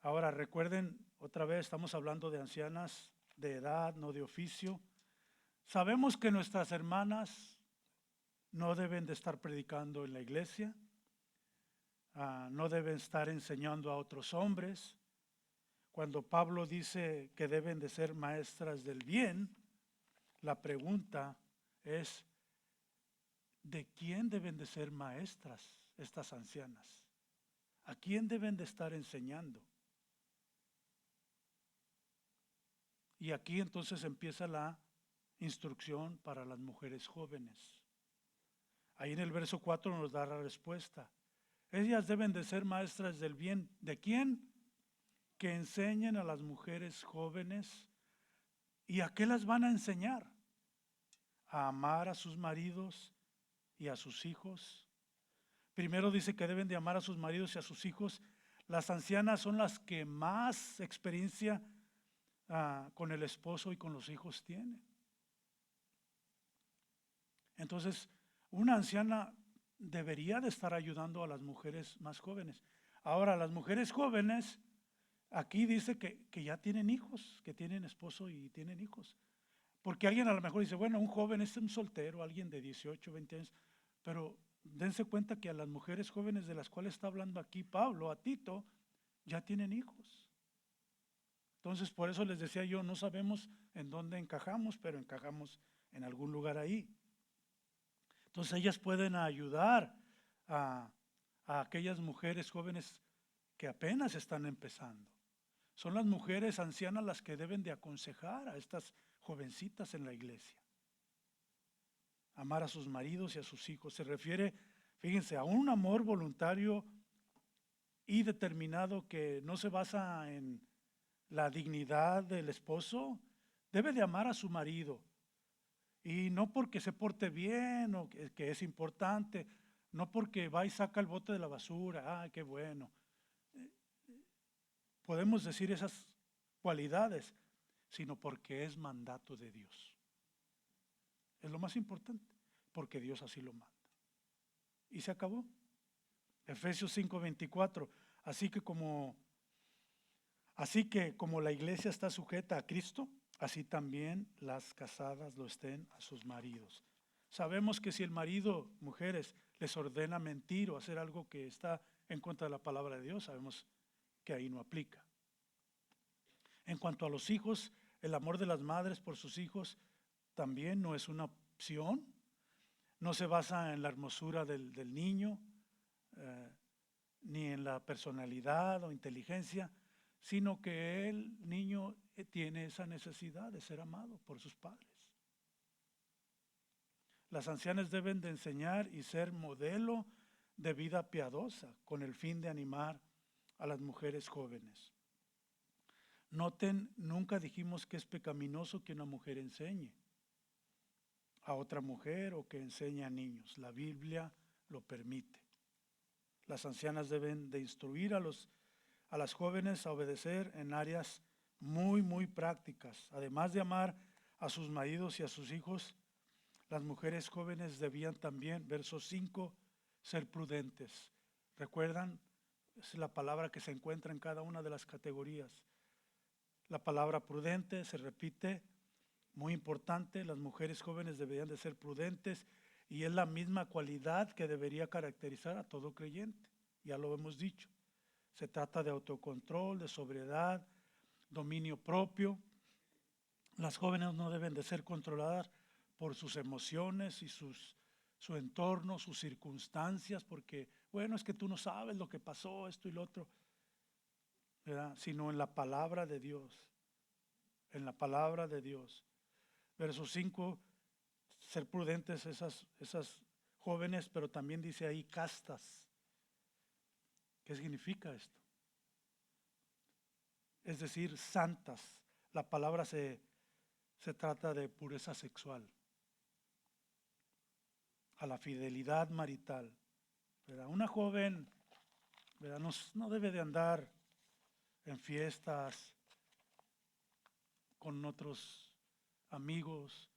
Ahora recuerden, otra vez estamos hablando de ancianas de edad, no de oficio. Sabemos que nuestras hermanas no deben de estar predicando en la iglesia, no deben estar enseñando a otros hombres. Cuando Pablo dice que deben de ser maestras del bien, la pregunta es, ¿de quién deben de ser maestras estas ancianas? ¿A quién deben de estar enseñando? Y aquí entonces empieza la instrucción para las mujeres jóvenes. Ahí en el verso 4 nos da la respuesta. Ellas deben de ser maestras del bien. ¿De quién? Que enseñen a las mujeres jóvenes. ¿Y a qué las van a enseñar? A amar a sus maridos y a sus hijos. Primero dice que deben de amar a sus maridos y a sus hijos. Las ancianas son las que más experiencia con el esposo y con los hijos tienen. Entonces, una anciana debería de estar ayudando a las mujeres más jóvenes. Ahora, las mujeres jóvenes, aquí dice que ya tienen hijos, que tienen esposo y tienen hijos. Porque alguien a lo mejor dice, bueno, un joven es un soltero, alguien de 18, 20 años, pero dense cuenta que a las mujeres jóvenes de las cuales está hablando aquí Pablo, a Tito, ya tienen hijos. Entonces, por eso les decía yo, no sabemos en dónde encajamos, pero encajamos en algún lugar ahí. Entonces ellas pueden ayudar a a aquellas mujeres jóvenes que apenas están empezando. Son las mujeres ancianas las que deben de aconsejar a estas jovencitas en la iglesia. Amar a sus maridos y a sus hijos. Se refiere, fíjense, a un amor voluntario y determinado que no se basa en la dignidad del esposo. Debe de amar a su marido. Y no porque se porte bien o que es importante, no porque va y saca el bote de la basura, qué bueno. Podemos decir esas cualidades, sino porque es mandato de Dios. Es lo más importante, porque Dios así lo manda. Y se acabó. Efesios 5:24. Así que como la iglesia está sujeta a Cristo, así también las casadas lo estén a sus maridos. Sabemos que si el marido, mujeres, les ordena mentir o hacer algo que está en contra de la palabra de Dios, sabemos que ahí no aplica. En cuanto a los hijos, el amor de las madres por sus hijos también no es una opción. No se basa en la hermosura del niño, ni en la personalidad o inteligencia, sino que el niño tiene esa necesidad de ser amado por sus padres. Las ancianas deben de enseñar y ser modelo de vida piadosa con el fin de animar a las mujeres jóvenes. Noten, nunca dijimos que es pecaminoso que una mujer enseñe a otra mujer o que enseñe a niños. La Biblia lo permite. Las ancianas deben de instruir a las jóvenes a obedecer en áreas muy prácticas. Además de amar a sus maridos y a sus hijos, las mujeres jóvenes debían también, verso 5, ser prudentes. ¿Recuerdan? Es la palabra que se encuentra en cada una de las categorías. La palabra prudente se repite, muy importante. Las mujeres jóvenes deberían de ser prudentes y es la misma cualidad que debería caracterizar a todo creyente. Ya lo hemos dicho. Se trata de autocontrol, de sobriedad, dominio propio. Las jóvenes no deben de ser controladas por sus emociones y su entorno, sus circunstancias, porque, bueno, es que tú no sabes lo que pasó, esto y lo otro, ¿verdad? Sino en la palabra de Dios, en la palabra de Dios. Verso 5, ser prudentes esas jóvenes, pero también dice ahí castas. ¿Qué significa esto? Es decir, santas. La palabra se trata de pureza sexual, a la fidelidad marital, ¿verdad? Una joven, ¿verdad? No debe de andar en fiestas con otros amigos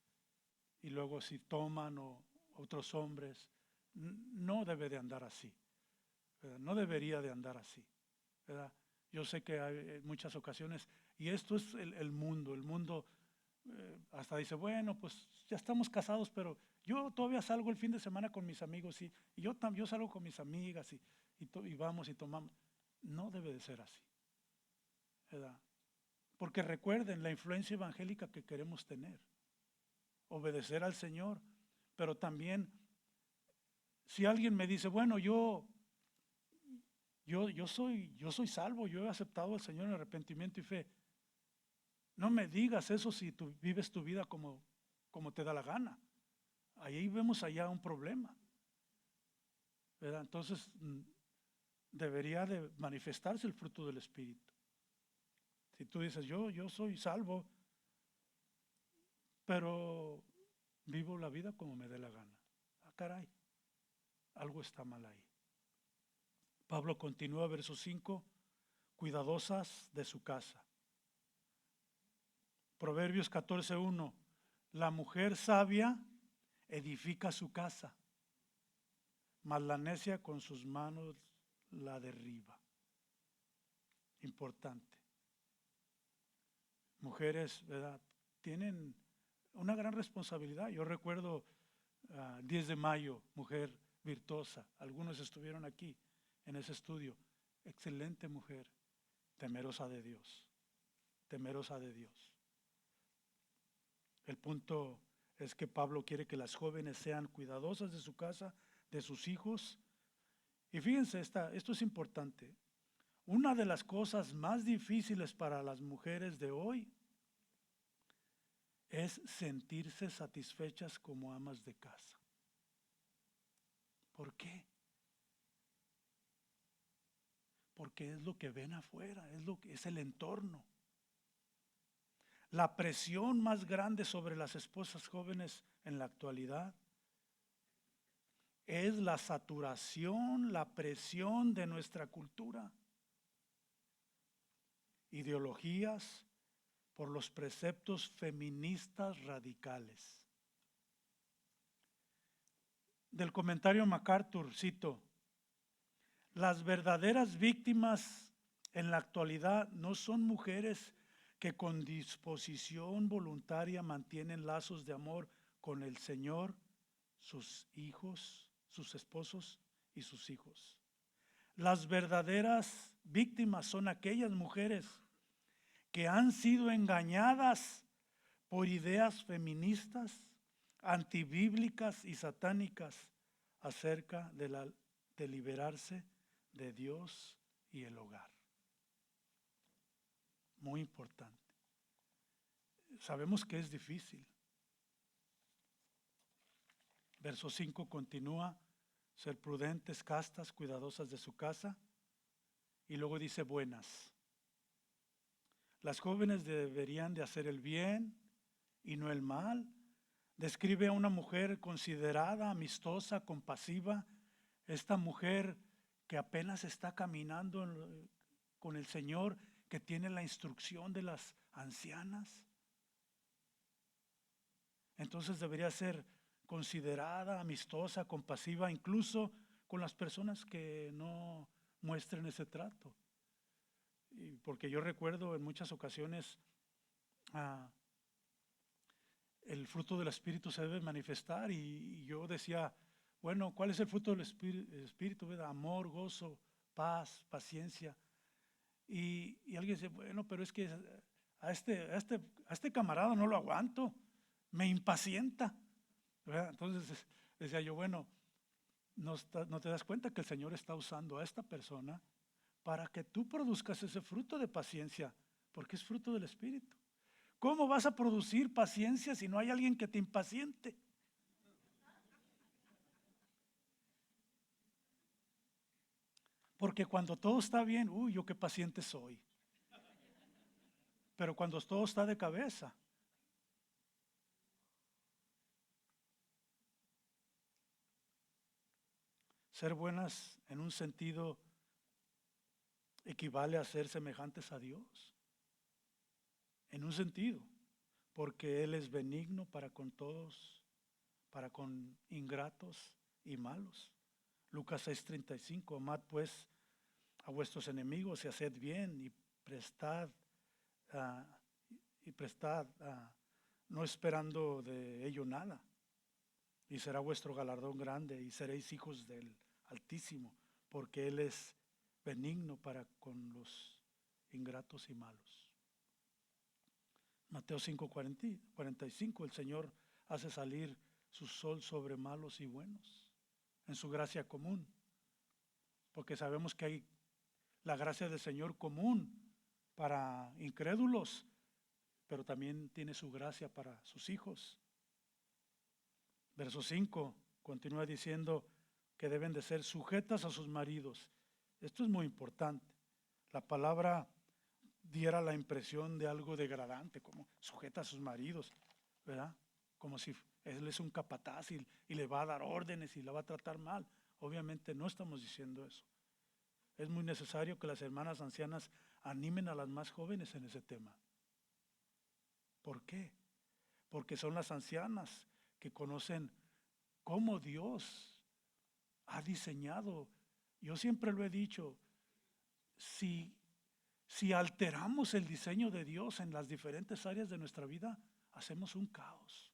y luego si toman o otros hombres, no debe de andar así, ¿verdad? No debería de andar así, ¿verdad? Yo sé que hay muchas ocasiones, y esto es el mundo hasta dice, bueno, pues ya estamos casados, pero yo todavía salgo el fin de semana con mis amigos y yo salgo con mis amigas y vamos y tomamos. No debe de ser así, ¿verdad? Porque recuerden la influencia evangélica que queremos tener, obedecer al Señor, pero también si alguien me dice, bueno, yo soy salvo, yo he aceptado al Señor en arrepentimiento y fe. No me digas eso si tú vives tu vida como te da la gana. Ahí vemos allá un problema, ¿verdad? Entonces debería de manifestarse el fruto del Espíritu. Si tú dices, yo soy salvo, pero vivo la vida como me dé la gana. Caray, algo está mal ahí. Pablo continúa, verso 5, cuidadosas de su casa. Proverbios 14:1, la mujer sabia edifica su casa, mas la necia con sus manos la derriba. Importante. Mujeres, ¿verdad? Tienen una gran responsabilidad. Yo recuerdo 10 de mayo, mujer virtuosa. Algunos estuvieron aquí en ese estudio. Excelente mujer, temerosa de Dios, temerosa de Dios. El punto es que Pablo quiere que las jóvenes sean cuidadosas de su casa, de sus hijos, Y fíjense, esto es importante. Una de las cosas más difíciles para las mujeres de hoy es sentirse satisfechas como amas de casa. ¿Por qué? Porque es lo que ven afuera, es el entorno. La presión más grande sobre las esposas jóvenes en la actualidad es la saturación, la presión de nuestra cultura, ideologías por los preceptos feministas radicales. Del comentario MacArthur, cito: las verdaderas víctimas en la actualidad no son mujeres que con disposición voluntaria mantienen lazos de amor con el Señor, sus hijos, sus esposos y sus hijos. Las verdaderas víctimas son aquellas mujeres que han sido engañadas por ideas feministas, antibíblicas y satánicas acerca de liberarse de Dios y el hogar. Muy importante. Sabemos que es difícil. Verso 5 continúa: ser prudentes, castas, cuidadosas de su casa. Y luego dice buenas. Las jóvenes deberían de hacer el bien y no el mal. Describe a una mujer considerada, amistosa, compasiva. Esta mujer que apenas está caminando con el Señor, que tiene la instrucción de las ancianas. Entonces debería ser considerada, amistosa, compasiva, incluso con las personas que no muestren ese trato. Porque yo recuerdo en muchas ocasiones el fruto del Espíritu se debe manifestar y yo decía, bueno, ¿cuál es el fruto del Espíritu? ¿Verdad? Amor, gozo, paz, paciencia. Y alguien dice, bueno, pero es que a este camarada no lo aguanto, me impacienta, ¿verdad? Entonces decía yo, bueno, no te das cuenta que el Señor está usando a esta persona para que tú produzcas ese fruto de paciencia, porque es fruto del Espíritu. ¿Cómo vas a producir paciencia si no hay alguien que te impaciente? Porque cuando todo está bien, uy, yo qué paciente soy. Pero cuando todo está de cabeza, ser buenas en un sentido equivale a ser semejantes a Dios. En un sentido, porque Él es benigno para con todos, para con ingratos y malos. Lucas 6:35, amad pues a vuestros enemigos y haced bien y prestad, ah, no esperando de ello nada. Y será vuestro galardón grande y seréis hijos del Altísimo, porque Él es benigno para con los ingratos y malos. Mateo 5:45, el Señor hace salir su sol sobre malos y buenos, en su gracia común, porque sabemos que hay la gracia del Señor común para incrédulos, pero también tiene su gracia para sus hijos. Verso 5 continúa diciendo que deben de ser sujetas a sus maridos. Esto es muy importante. La palabra diera la impresión de algo degradante, como sujeta a sus maridos, ¿verdad? Como si él es un capataz y le va a dar órdenes y la va a tratar mal. Obviamente no estamos diciendo eso. Es muy necesario que las hermanas ancianas animen a las más jóvenes en ese tema. ¿Por qué? Porque son las ancianas que conocen cómo Dios ha diseñado. Yo siempre lo he dicho, si alteramos el diseño de Dios en las diferentes áreas de nuestra vida, hacemos un caos.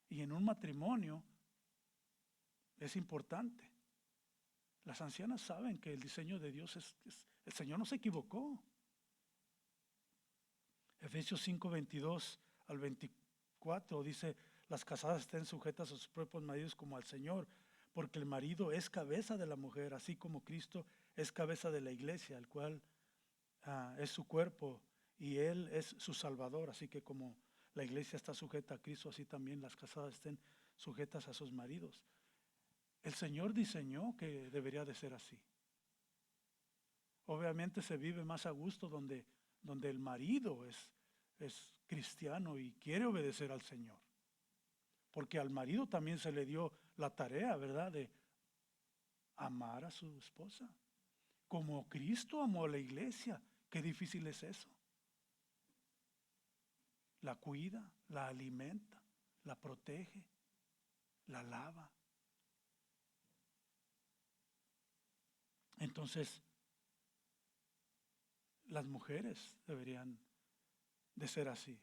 Y en un matrimonio es importante. Las ancianas saben que el diseño de Dios el Señor no se equivocó. Efesios 5:22 al 24 dice, las casadas estén sujetas a sus propios maridos como al Señor, porque el marido es cabeza de la mujer, así como Cristo es cabeza de la iglesia, el cual es su cuerpo y Él es su Salvador. Así que como la iglesia está sujeta a Cristo, así también las casadas estén sujetas a sus maridos. El Señor diseñó que debería de ser así. Obviamente se vive más a gusto donde el marido es cristiano y quiere obedecer al Señor. Porque al marido también se le dio la tarea, ¿verdad?, de amar a su esposa. Como Cristo amó a la iglesia. Qué difícil es eso. La cuida, la alimenta, la protege, la lava. Entonces, las mujeres deberían de ser así.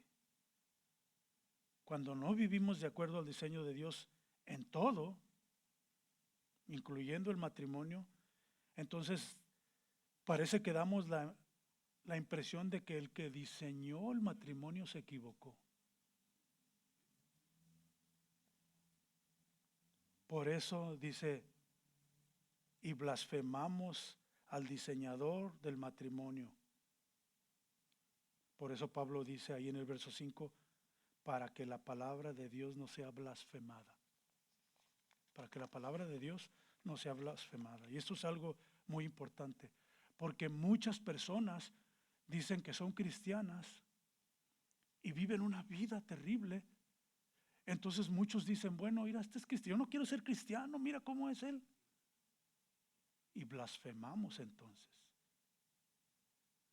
Cuando no vivimos de acuerdo al diseño de Dios en todo, incluyendo el matrimonio, entonces parece que damos la impresión de que el que diseñó el matrimonio se equivocó. Por eso dice, y blasfemamos al diseñador del matrimonio. Por eso Pablo dice ahí en el verso 5, para que la palabra de Dios no sea blasfemada. Para que la palabra de Dios no sea blasfemada. Y esto es algo muy importante, porque muchas personas dicen que son cristianas y viven una vida terrible. Entonces muchos dicen, bueno, mira, este es cristiano, yo no quiero ser cristiano, mira cómo es él. Y blasfemamos entonces.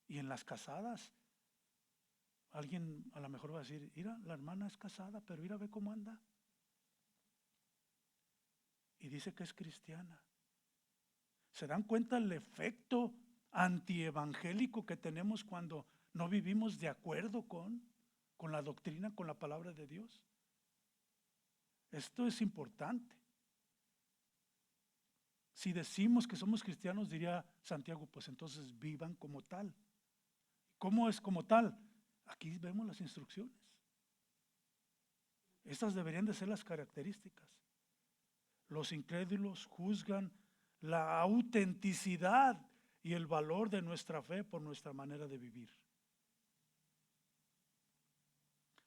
Y en las casadas, alguien a lo mejor va a decir, mira, la hermana es casada, pero mira, ve cómo anda. Y dice que es cristiana. ¿Se dan cuenta el efecto antievangélico que tenemos cuando no vivimos de acuerdo con la doctrina, con la palabra de Dios? Esto es importante. Si decimos que somos cristianos, diría Santiago, pues entonces vivan como tal. ¿Cómo es como tal? Aquí vemos las instrucciones. Estas deberían de ser las características. Los incrédulos juzgan la autenticidad y el valor de nuestra fe por nuestra manera de vivir,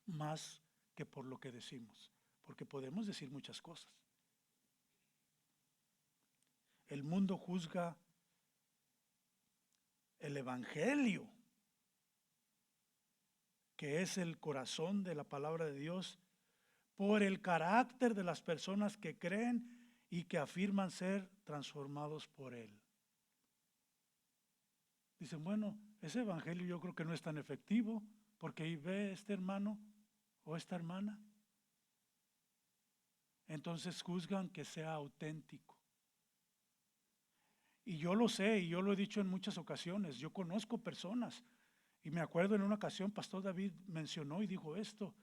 más que por lo que decimos, porque podemos decir muchas cosas. El mundo juzga el evangelio, que es el corazón de la palabra de Dios, por el carácter de las personas que creen y que afirman ser transformados por él. Dicen, bueno, ese evangelio yo creo que no es tan efectivo, porque ahí ve este hermano o esta hermana. Entonces juzgan que sea auténtico. Y yo lo sé, y yo lo he dicho en muchas ocasiones, yo conozco personas, y me acuerdo en una ocasión, Pastor David mencionó y dijo esto,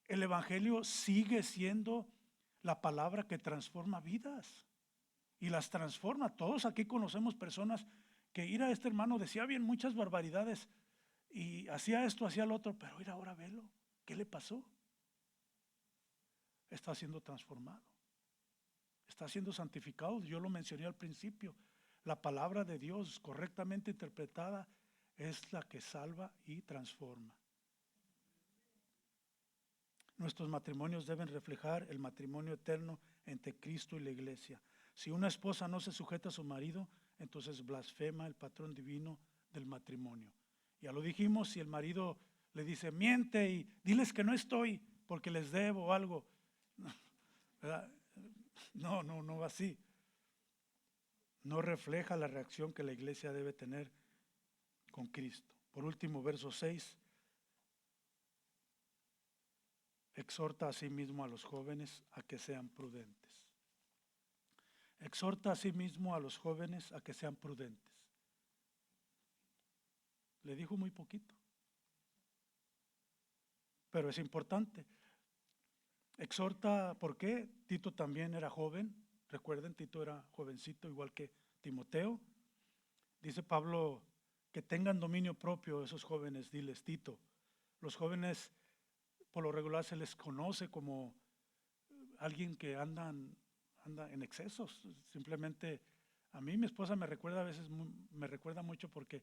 el evangelio sigue siendo la palabra que transforma vidas, y las transforma. Todos aquí conocemos personas que ir a este hermano decía bien muchas barbaridades, y hacía esto, hacía lo otro, pero ir ahora velo, ¿qué le pasó? Está siendo transformado. Está siendo santificado. Yo lo mencioné al principio. La palabra de Dios correctamente interpretada es la que salva y transforma. Nuestros matrimonios deben reflejar el matrimonio eterno entre Cristo y la iglesia. Si una esposa no se sujeta a su marido, entonces blasfema el patrón divino del matrimonio. Ya lo dijimos, si el marido le dice, miente y diles que no estoy porque les debo algo, ¿verdad? No va así. No refleja la reacción que la iglesia debe tener con Cristo. Por último, verso 6. Exhorta a sí mismo a los jóvenes a que sean prudentes. Exhorta a sí mismo a los jóvenes a que sean prudentes. Le dijo muy poquito, pero es importante. Exhorta, ¿por qué? Tito también era joven. Recuerden, Tito era jovencito, igual que Timoteo. Dice Pablo que tengan dominio propio esos jóvenes, diles Tito. Los jóvenes por lo regular se les conoce como alguien que andan anda en excesos. Simplemente a mí mi esposa me recuerda a veces, me recuerda mucho porque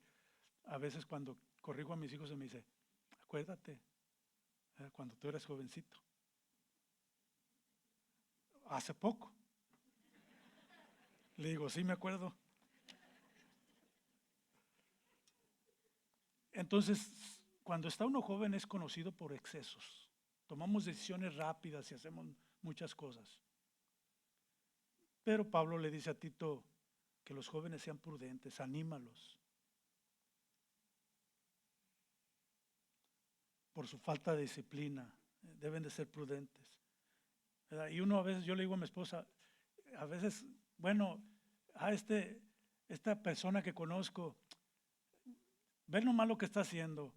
a veces cuando corrijo a mis hijos se me dice, acuérdate, cuando tú eres jovencito. Hace poco. Le digo, sí me acuerdo. Entonces, cuando está uno joven es conocido por excesos. Tomamos decisiones rápidas y hacemos muchas cosas. Pero Pablo le dice a Tito que los jóvenes sean prudentes, anímalos. Por su falta de disciplina, deben de ser prudentes. ¿Verdad? Y uno a veces, yo le digo a mi esposa, a veces, bueno, esta persona que conozco, ve nomás lo que está haciendo,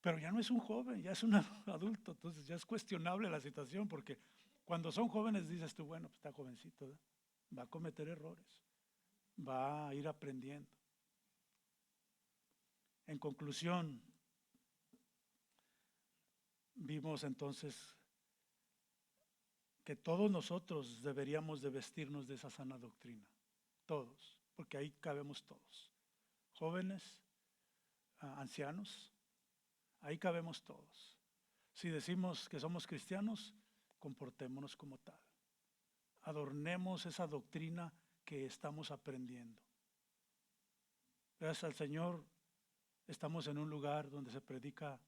pero ya no es un joven, ya es un adulto, entonces ya es cuestionable la situación, porque cuando son jóvenes dices tú, bueno, pues está jovencito, ¿verdad? Va a cometer errores, va a ir aprendiendo. En conclusión, vimos entonces que todos nosotros deberíamos de vestirnos de esa sana doctrina, todos, porque ahí cabemos todos, jóvenes, ancianos, ahí cabemos todos. Si decimos que somos cristianos, comportémonos como tal. Adornemos esa doctrina que estamos aprendiendo. Gracias al Señor, estamos en un lugar donde se predica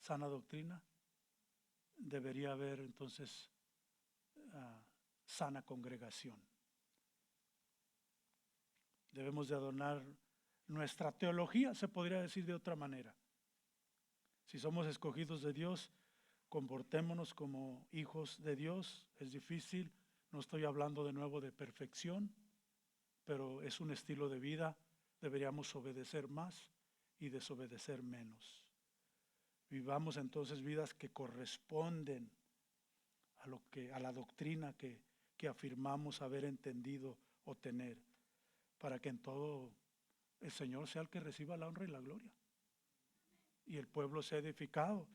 sana doctrina. Debería haber entonces sana congregación. Debemos de adornar nuestra teología, se podría decir de otra manera. Si somos escogidos de Dios, comportémonos como hijos de Dios. Es difícil, no estoy hablando de nuevo de perfección, pero es un estilo de vida. Deberíamos obedecer más y desobedecer menos. Vivamos entonces vidas que corresponden a la doctrina que afirmamos haber entendido o tener, para que en todo el Señor sea el que reciba la honra y la gloria y el pueblo sea edificado.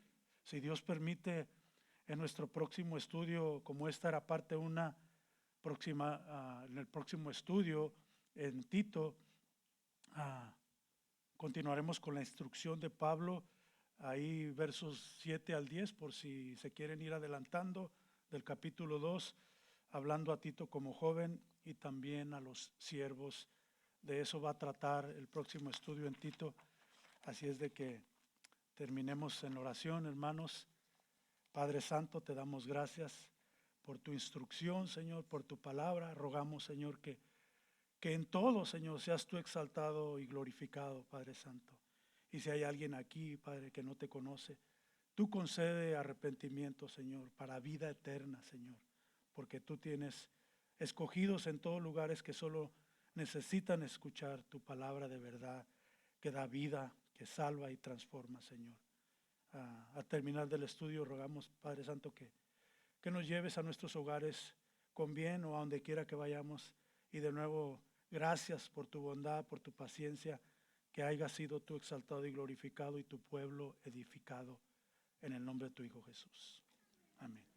Si Dios permite, en nuestro próximo estudio, como esta era parte una próxima, en el próximo estudio en Tito, continuaremos con la instrucción de Pablo, ahí versos 7 al 10, por si se quieren ir adelantando, del capítulo 2, hablando a Tito como joven y también a los siervos. De eso va a tratar el próximo estudio en Tito. Así es de que terminemos en oración, hermanos. Padre Santo, te damos gracias por tu instrucción, Señor, por tu palabra. Rogamos, Señor, que en todo, Señor, seas tú exaltado y glorificado, Padre Santo. Y si hay alguien aquí, Padre, que no te conoce, tú concede arrepentimiento, Señor, para vida eterna, Señor, porque tú tienes escogidos en todos lugares que solo necesitan escuchar tu palabra de verdad, que da vida, que salva y transforma, Señor. Al terminar del estudio, rogamos, Padre Santo, que nos lleves a nuestros hogares con bien o a donde quiera que vayamos. Y de nuevo, gracias por tu bondad, por tu paciencia, que haya sido tú exaltado y glorificado y tu pueblo edificado en el nombre de tu Hijo Jesús. Amén.